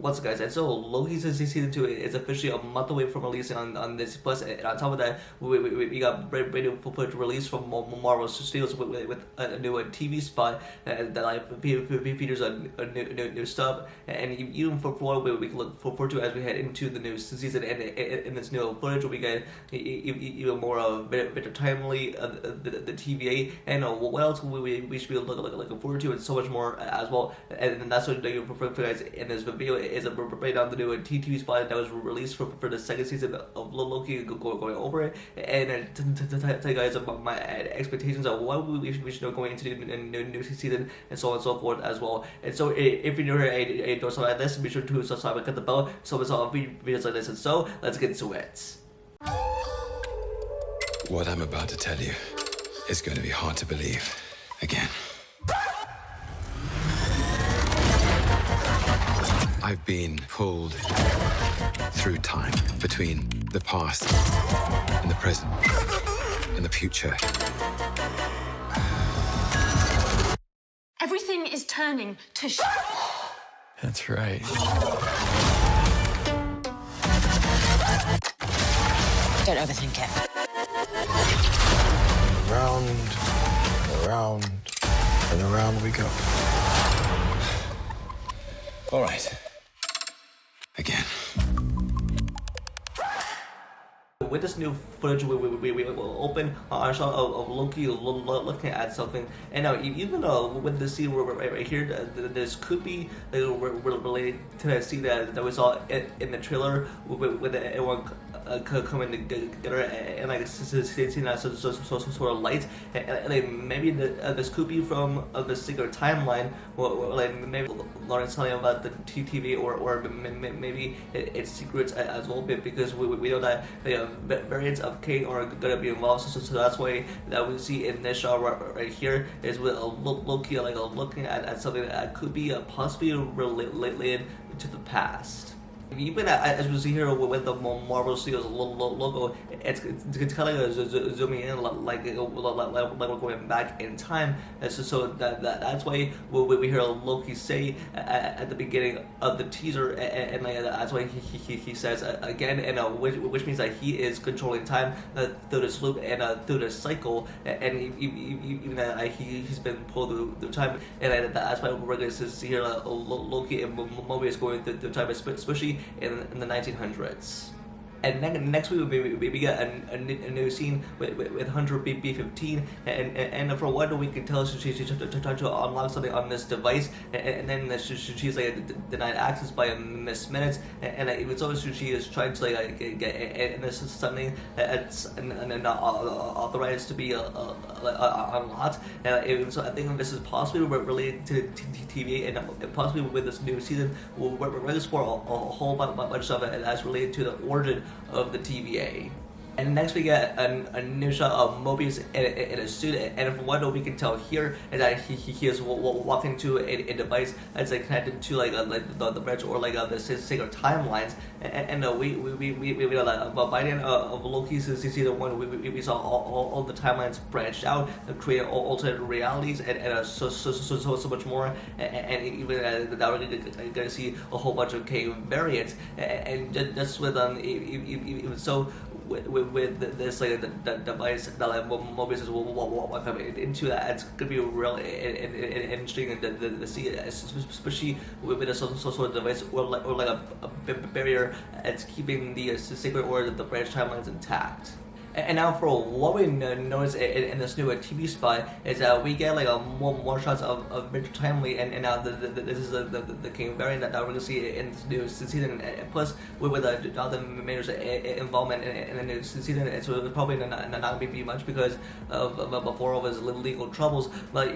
What's up, guys? And so Loki's season 2 is officially a month away from releasing on Disney Plus, and on top of that, we got brand new footage released from Marvel Studios with a new TV spot that features a new stuff, and even for what we can look forward to as we head into the new season. And in this new footage, we get even more better timely the TVA, and what else we should be looking forward to, and so much more as well. And that's what you for guys in this video is a breakdown the new TV spot that was released for the second season of Loki, going over it, and to tell you guys about my expectations of what we should know going into the new season, and so on and so forth as well. And so if you're new here and don't something like this, be sure to subscribe and click the bell so it's all videos like this. And so let's get into it. What I'm about to tell you is going to be hard to believe again. I've been pulled through time between the past and the present and the future. Everything is turning to That's right. Don't overthink it. Round, around, and around we go. All right. Again. With this new footage, we will open our shot of Loki looking at something, and now even with the scene right here, this could be related to that scene that we saw in the trailer with everyone coming together and like seeing that sort of light, and like maybe this could be from the secret timeline, or like maybe Lauren's telling about the TV, or maybe it's secrets as well, because we know that variants of Kane are gonna be involved, so that's why that we see in this shot right here is with Loki like looking at something that could be possibly related to the past. Even as we see here with the Marvel Studios logo, it's kind of like zooming in like we're going back in time. And so that's why we hear Loki say at the beginning of the teaser, and like, that's why he says again, and which means that he is controlling time through this loop and through this cycle, and even that he's been pulled through time, and that's why we're going to see here Loki and Mobius going through time, especially in the 1900s. And next week we get a new scene with Hunter B-15, and for what we can tell, she's trying to unlock something on this device, and then she's like denied access by Miss Minutes, and even so she is trying to like get, and this is something that's not authorized to be unlocked. So I think this is possibly related to TVA, and possibly with this new season we're going to explore a whole bunch of stuff that's related to the origin of the TVA. And next we get a new shot of Mobius in a suit, and from what we can tell here is that he is walking to a device that's like connected to like the bridge, or like the sacred timelines, and we know that by the end of Loki's season 1 we saw all the timelines branched out and create alternate realities, and so much more, and even that we're gonna see a whole bunch of K variants, and just with even so with this like the device that like Mobius is walking into, that it's gonna be real interesting to see, especially with a sort of device or like a barrier that's keeping the sacred or the branch timelines intact. And now for what we notice in this new TV spot is that we get like more shots of Mr. Timely, and now this is the King variant that we're going to see in this new season, and plus with Jonathan Major's involvement in the new season, it's probably not going to be much because of before all his legal troubles, but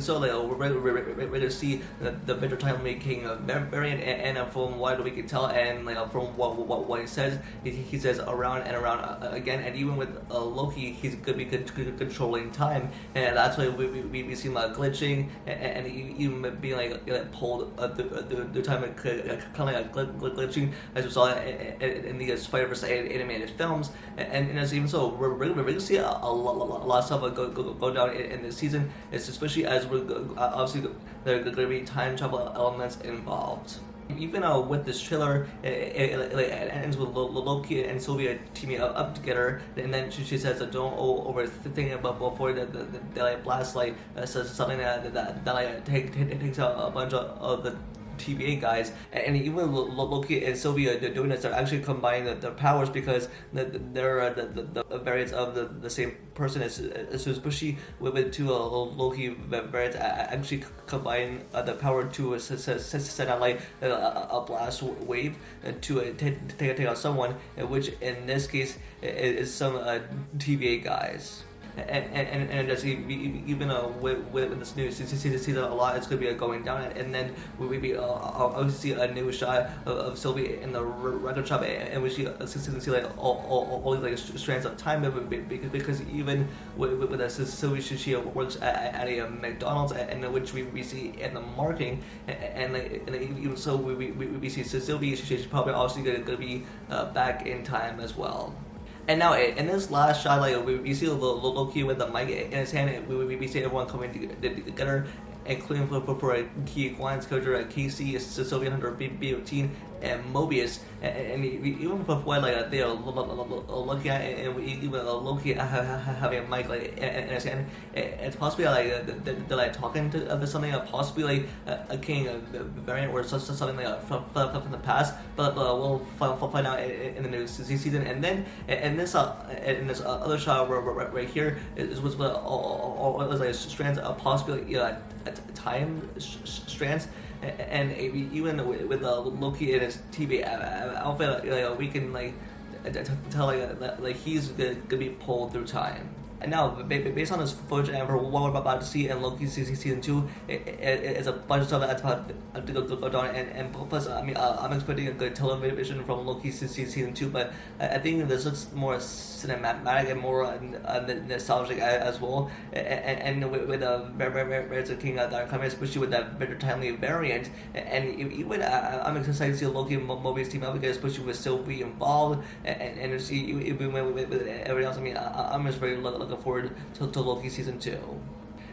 so like we're going to see the Mr. Timely King variant, and from what we can tell, and like from what he says, he says around and around again, and even with Loki, he's going to be controlling time, and that's why we see him glitching, and even being like pulled through time, kind of like glitching, as we saw in the Spider-Verse animated films, and as even so, we're going to see a lot of stuff go down in this season, especially as we're obviously there are going to be time travel elements involved. Even with this trailer, it ends with Loki and Sylvia teaming up together, and then she says that don't overthink about before the like blast says something that like takes out a bunch of the TVA guys, and even Loki and Sylvia, they're doing this. They're actually combining their powers because they're the variants of the same person as Bushy with two Loki variants actually combine the power to send out like a blast wave to take out someone, which in this case is some TVA guys. And just even with this new season, a lot is going to be going down, and then we obviously see a new shot of Sylvie in the record shop, and we see like all these like strands of time, because even with Sylvie, she works at a McDonald's, and which we see in the marketing, and even so we see Sylvie, she's probably obviously going to be back in time as well. And now, in this last shot, like we see Loki with the mic in his hand, and we see everyone coming together, including for a key alliance character, Casey, Sylvia Hunter, B-18, and Mobius, and even before like they are looking at it, and even Loki having a mic like in his hand, it's possibly like they're like talking to something, possibly like a king variant or something like from the past, but we'll find out in the new season. And then in this other shot right here is what's all like strands of possibly time strands. And even with Loki in his TV outfit, we can like tell like he's gonna be pulled through time. And now, based on this footage and for what we're about to see in Loki season 2, it's a bunch of stuff that's about to go down. And plus, I mean, I'm expecting a good television from Loki season 2, but I think this looks more cinematic and more nostalgic as well. And with the Merits of King that are coming, especially with that better timely variant. And even I'm excited to see Loki and Mobius team up again, especially with Sylvie involved, and see even with everything else. I mean, I'm just very looking forward to Loki season 2.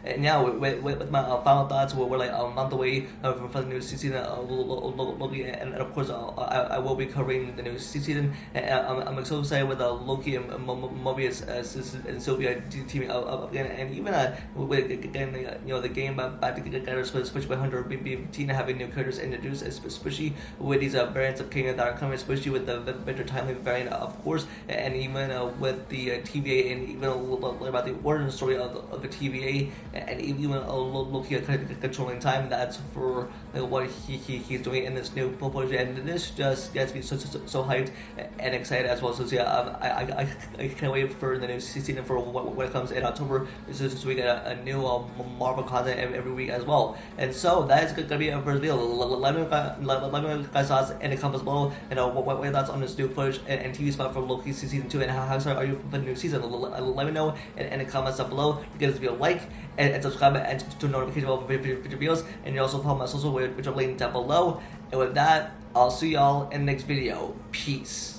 And now with my final thoughts, we're like a month away from the new season of Loki, and of course I will be covering the new season. And I'm so excited with Loki and Mobius and Sylvia teaming up again, and even with getting the game back together, especially with Hunter B-18 having new characters introduced, especially with these variants of King that are coming, especially with the better timely variant, of course, and even with the TVA, and even about the origin story of the TVA. And even Loki controlling time, that's for what he's doing in this new footage, and this just gets me so hyped and excited as well. So yeah, I can't wait for the new season for what comes in October. So we get a new Marvel content every week as well. And so that is going to be our first video. Let me guys thoughts in the comments below, and what your thoughts on this new footage and TV spot for Loki season 2, and how excited are you for the new season? Let me know in the comments down below. Give this video a like and subscribe and to notification about future videos, and you also follow my social, which are linked down below. And with that, I'll see y'all in the next video. Peace.